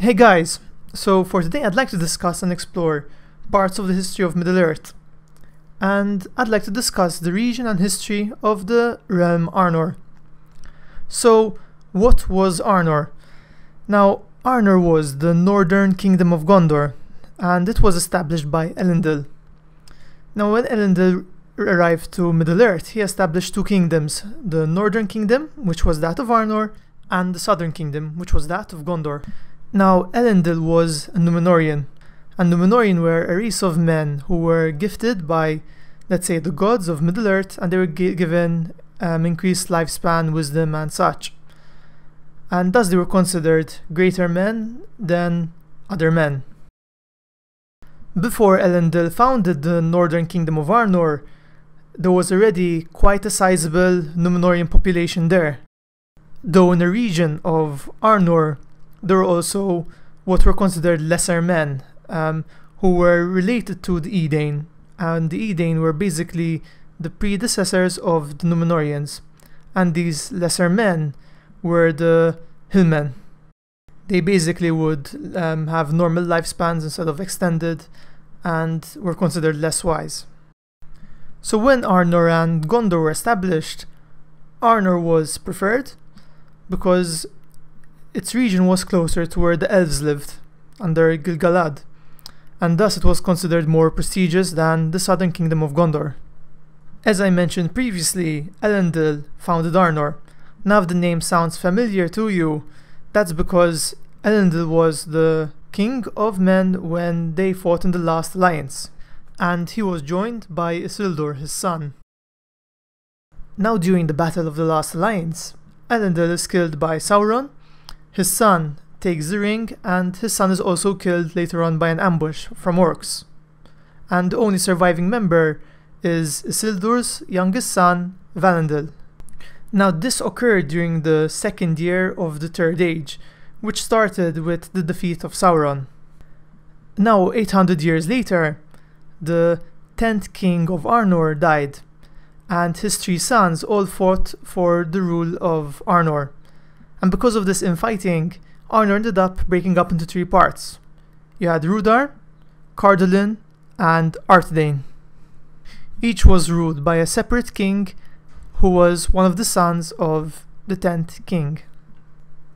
Hey guys, so for today I'd like to discuss and explore parts of the history of Middle-earth, and I'd like to discuss the region and history of the realm Arnor. So, what was Arnor? Now, Arnor was the northern kingdom of Gondor, and it was established by Elendil. Now, when Elendil arrived to Middle-earth, he established two kingdoms, the northern kingdom, which was that of Arnor, and the southern kingdom, which was that of Gondor. Now, Elendil was a Númenórean, and Númenórean were a race of men who were gifted by, let's say, the gods of Middle-earth, and they were given increased lifespan, wisdom, and such. And thus they were considered greater men than other men. Before Elendil founded the northern kingdom of Arnor, there was already quite a sizable Númenórean population there. Though in the region of Arnor, there were also what were considered lesser men, who were related to the Arthedain, and the Arthedain were basically the predecessors of the Númenóreans, and these lesser men were the hillmen. They basically would have normal lifespans instead of extended, and were considered less wise. So when Arnor and Gondor were established, Arnor was preferred because its region was closer to where the elves lived, under Gil-galad, and thus it was considered more prestigious than the southern kingdom of Gondor. As I mentioned previously, Elendil founded Arnor. Now if the name sounds familiar to you, that's because Elendil was the king of men when they fought in the last alliance, and he was joined by Isildur, his son. Now during the battle of the last alliance, Elendil is killed by Sauron. His son takes the ring, and his son is also killed later on by an ambush from orcs. And the only surviving member is Isildur's youngest son, Valandil. Now this occurred during the second year of the Third Age, which started with the defeat of Sauron. Now 800 years later, the 10th king of Arnor died, and his three sons all fought for the rule of Arnor. And because of this infighting, Arnor ended up breaking up into three parts. You had Rhudaur, Cardolan, and Arthedain. Each was ruled by a separate king who was one of the sons of the 10th king.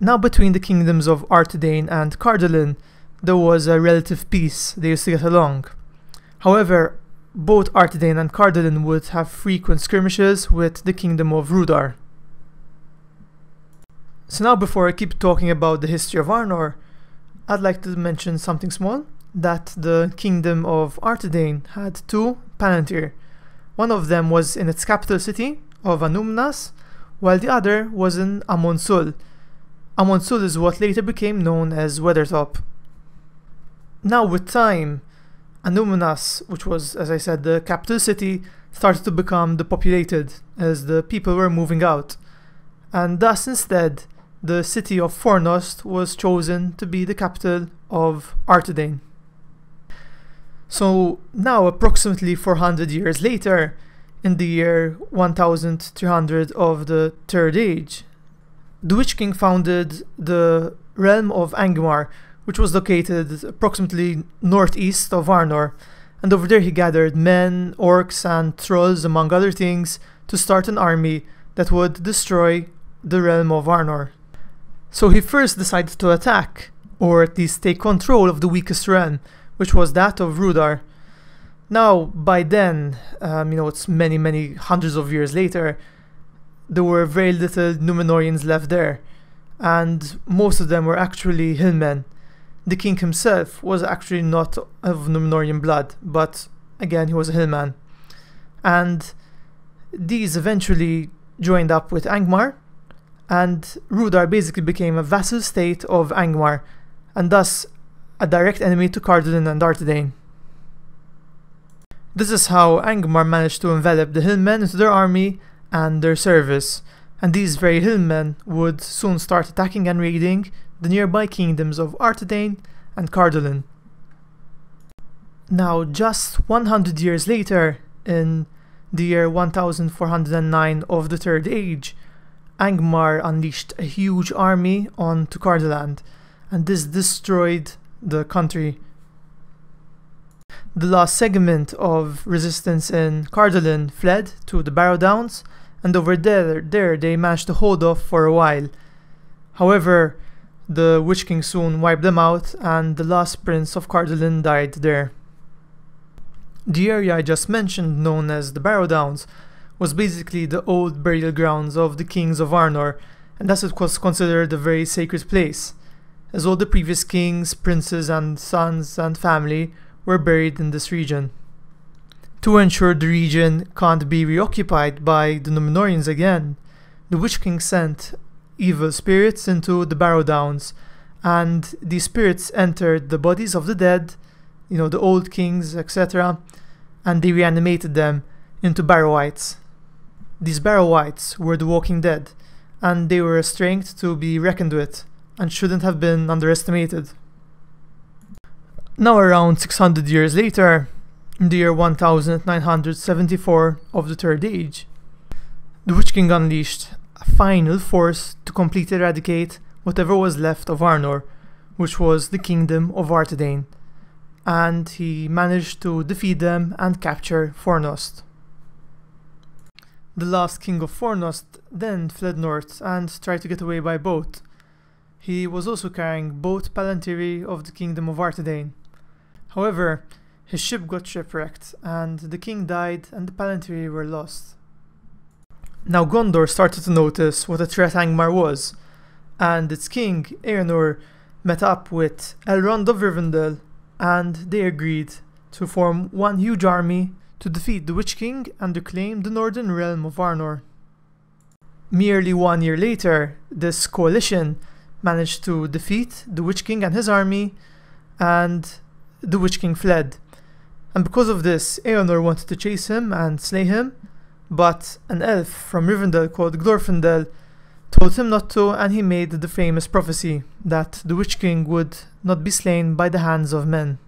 Now between the kingdoms of Arthedain and Cardolan, there was a relative peace. They used to get along. However, both Arthedain and Cardolan would have frequent skirmishes with the kingdom of Rhudaur. So now before I keep talking about the history of Arnor, I'd like to mention something small, that the kingdom of Arthedain had two Palantir. One of them was in its capital city of Annúminas, while the other was in Amon Sul. Amon Sul is what later became known as Weathertop. Now with time, Annúminas, which was, as I said, the capital city, started to become depopulated as the people were moving out, and thus instead the city of Fornost was chosen to be the capital of Arthedain. So now approximately 400 years later, in the year 1300 of the Third Age, the Witch King founded the realm of Angmar, which was located approximately northeast of Arnor, and over there he gathered men, orcs, and trolls, among other things, to start an army that would destroy the realm of Arnor. So he first decided to attack, or at least take control of the weakest realm, which was that of Rhudaur. Now, by then, it's many hundreds of years later, there were very little Númenóreans left there, and most of them were actually hillmen. The king himself was actually not of Númenórean blood, but again he was a hillman. And these eventually joined up with Angmar, and Rhudaur basically became a vassal state of Angmar, and thus a direct enemy to Cardolan and Arthedain. This is how Angmar managed to envelop the hillmen into their army and their service, and these very hillmen would soon start attacking and raiding the nearby kingdoms of Arthedain and Cardolan. Now just 100 years later, in the year 1409 of the Third Age, Angmar unleashed a huge army onto Cardolan, and this destroyed the country. The last segment of resistance in Cardolan fled to the Barrow Downs, and over there they managed to hold off for a while. However, the Witch King soon wiped them out, and the last prince of Cardolan died there. The area I just mentioned, known as the Barrow Downs, was basically the old burial grounds of the kings of Arnor, and thus it was considered a very sacred place, as all the previous kings, princes and sons and family were buried in this region. To ensure the region can't be reoccupied by the Númenóreans again, the Witch King sent evil spirits into the Barrow Downs, and these spirits entered the bodies of the dead, the old kings, etc., and they reanimated them into Barrowites. These Barrowites were the Walking Dead, and they were a strength to be reckoned with, and shouldn't have been underestimated. Now around 600 years later, in the year 1974 of the Third Age, the Witch King unleashed a final force to completely eradicate whatever was left of Arnor, which was the Kingdom of Arthedain, and he managed to defeat them and capture Fornost. The last king of Fornost then fled north and tried to get away by boat. He was also carrying both Palantiri of the Kingdom of Arthedain. However, his ship got shipwrecked, and the king died and the Palantiri were lost. Now Gondor started to notice what a threat Angmar was, and its king, Eärnur, met up with Elrond of Rivendell, and they agreed to form one huge army to defeat the Witch King and reclaim the northern realm of Arnor. Merely 1 year later, this coalition managed to defeat the Witch King and his army, and the Witch King fled. And because of this, Eärnur wanted to chase him and slay him, but an elf from Rivendell called Glorfindel told him not to, and he made the famous prophecy that the Witch King would not be slain by the hands of men.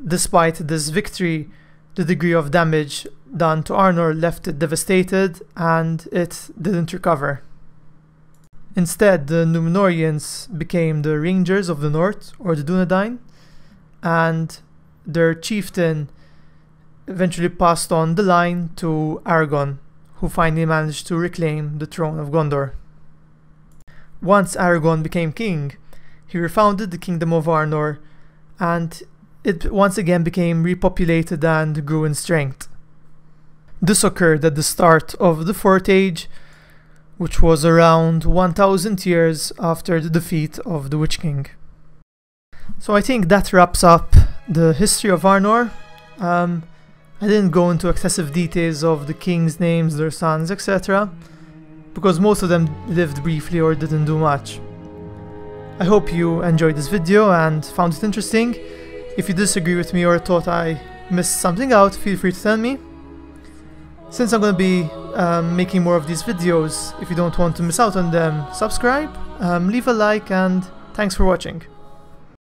Despite this victory, the degree of damage done to Arnor left it devastated, and it didn't recover. Instead, the Númenóreans became the Rangers of the North, or the Dunedain, and their chieftain eventually passed on the line to Aragorn, who finally managed to reclaim the throne of Gondor. Once Aragorn became king, he refounded the Kingdom of Arnor, and it once again became repopulated and grew in strength. This occurred at the start of the Fourth Age, which was around 1000 years after the defeat of the Witch King. So I think that wraps up the history of Arnor. I didn't go into excessive details of the kings' names, their sons, etc., because most of them lived briefly or didn't do much. I hope you enjoyed this video and found it interesting. If you disagree with me or thought I missed something out, feel free to tell me. Since I'm going to be making more of these videos, if you don't want to miss out on them, subscribe, leave a like, and thanks for watching.